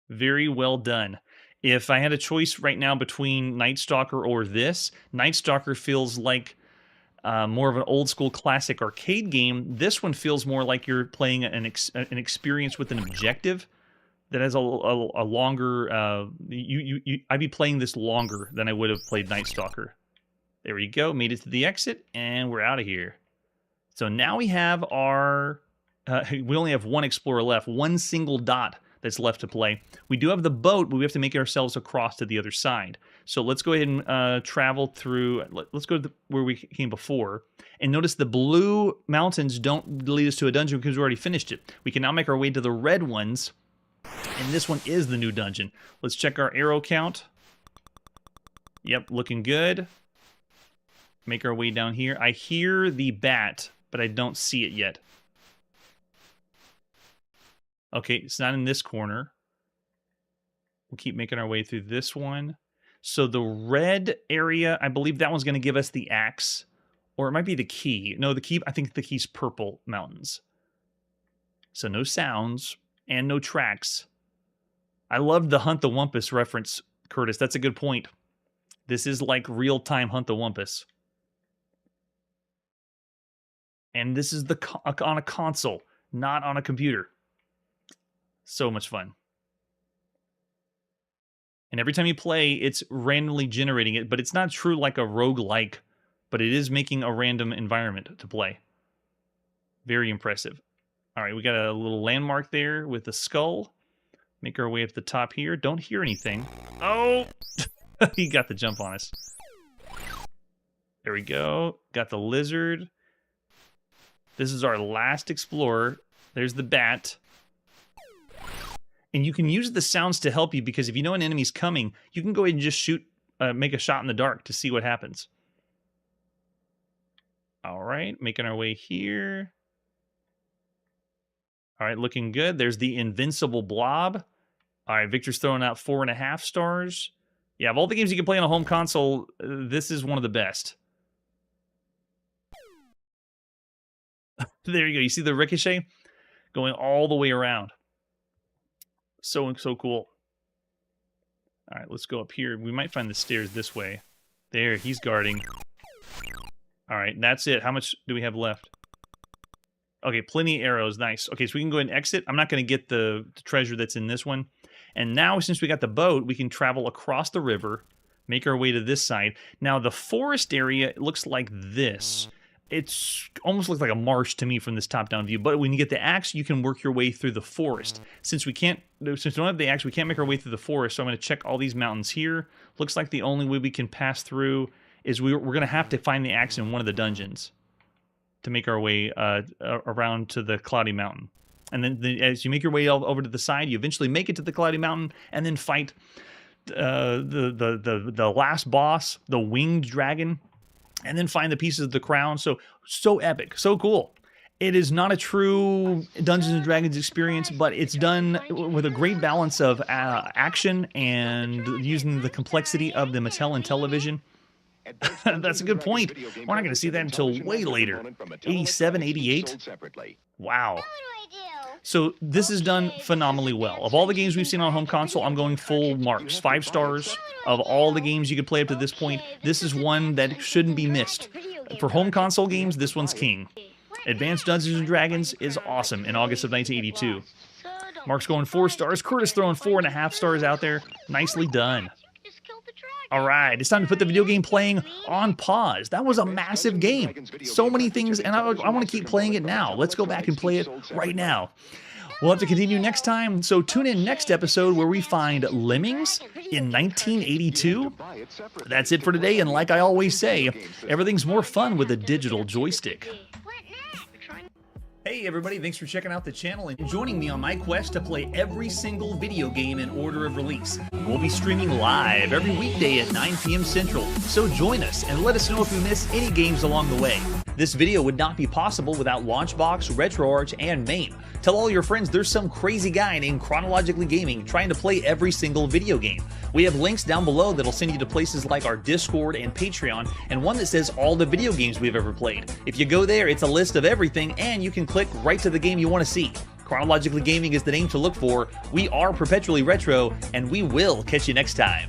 Very well done. If I had a choice right now between Night Stalker or this, Night Stalker feels like more of an old school classic arcade game. This one feels more like you're playing an experience with an objective that has a longer. I'd be playing this longer than I would have played Night Stalker. There we go. Made it to the exit, and we're out of here. So now we have our. We only have one explorer left. One single dot that's left to play. We do have the boat, but we have to make ourselves across to the other side. So let's go ahead and travel through. Let's go to where we came before. And notice the blue mountains don't lead us to a dungeon because we already finished it. We can now make our way to the red ones. And this one is the new dungeon. Let's check our arrow count. Yep, looking good. Make our way down here. I hear the bat, but I don't see it yet. Okay, it's not in this corner. We'll keep making our way through this one. So the red area, I believe that one's going to give us the axe. Or it might be the key. No, the key, I think the key's purple mountains. So no sounds and no tracks. I loved the Hunt the Wumpus reference, Curtis. That's a good point. This is like real-time Hunt the Wumpus. And this is on a console, not on a computer. So much fun. And every time you play, it's randomly generating it, but it's not true like a roguelike, but it is making a random environment to play. Very impressive. All right, we got a little landmark there with the skull. Make our way up the top here. Don't hear anything. Oh! He got the jump on us. There we go. Got the lizard. This is our last explorer. There's the bat. And you can use the sounds to help you because if you know an enemy's coming, you can go ahead and just shoot, make a shot in the dark to see what happens. All right, making our way here. All right, looking good. There's the invincible blob. All right, Victor's throwing out 4.5 stars. Yeah, of all the games you can play on a home console, this is one of the best. There you go. You see the ricochet going all the way around. So cool. All right, let's go up here. We might find the stairs this way. There, he's guarding. All right, that's it. How much do we have left? Okay, plenty of arrows. Nice. Okay, so we can go ahead and exit. I'm not going to get the treasure that's in this one. And now, since we got the boat, we can travel across the river, make our way to this side. Now, the forest area looks like this. It's almost looks like a marsh to me from this top-down view, but when you get the axe, you can work your way through the forest. Since we don't have the axe, we can't make our way through the forest, so I'm going to check all these mountains here. Looks like the only way we can pass through is we're going to have to find the axe in one of the dungeons to make our way around to the Cloudy Mountain. And then as you make your way over to the side, you eventually make it to the Cloudy Mountain, and then fight the last boss, the winged dragon, and then find the pieces of the crown. So epic, so cool. It is not a true Dungeons and Dragons experience, but it's done with a great balance of action and using the complexity of the Mattel and television. That's a good point. We're not going to see that until way later. 87, 88? Wow. So this is done phenomenally well. Of all the games we've seen on home console, I'm going full marks. 5 stars. Of all the games you could play up to this point, this is one that shouldn't be missed. For home console games, this one's king. Advanced Dungeons & Dragons is awesome in August of 1982. Mark's going 4 stars. Curtis throwing 4.5 stars out there. Nicely done. All right, it's time to put the video game playing on pause. That was a massive game. So many things, and I want to keep playing it now. Let's go back and play it right now. We'll have to continue next time, so tune in next episode where we find lemmings in 1982. That's it for today, and like I always say, everything's more fun with a digital joystick. Hey everybody, thanks for checking out the channel and joining me on my quest to play every single video game in order of release. We'll be streaming live every weekday at 9 p.m. Central, so join us and let us know if we miss any games along the way. This video would not be possible without Launchbox, RetroArch, and MAME. Tell all your friends there's some crazy guy named Chronologically Gaming trying to play every single video game. We have links down below that'll send you to places like our Discord and Patreon, and one that says all the video games we've ever played. If you go there, it's a list of everything, and you can click right to the game you want to see. Chronologically Gaming is the name to look for. We are perpetually retro, and we will catch you next time.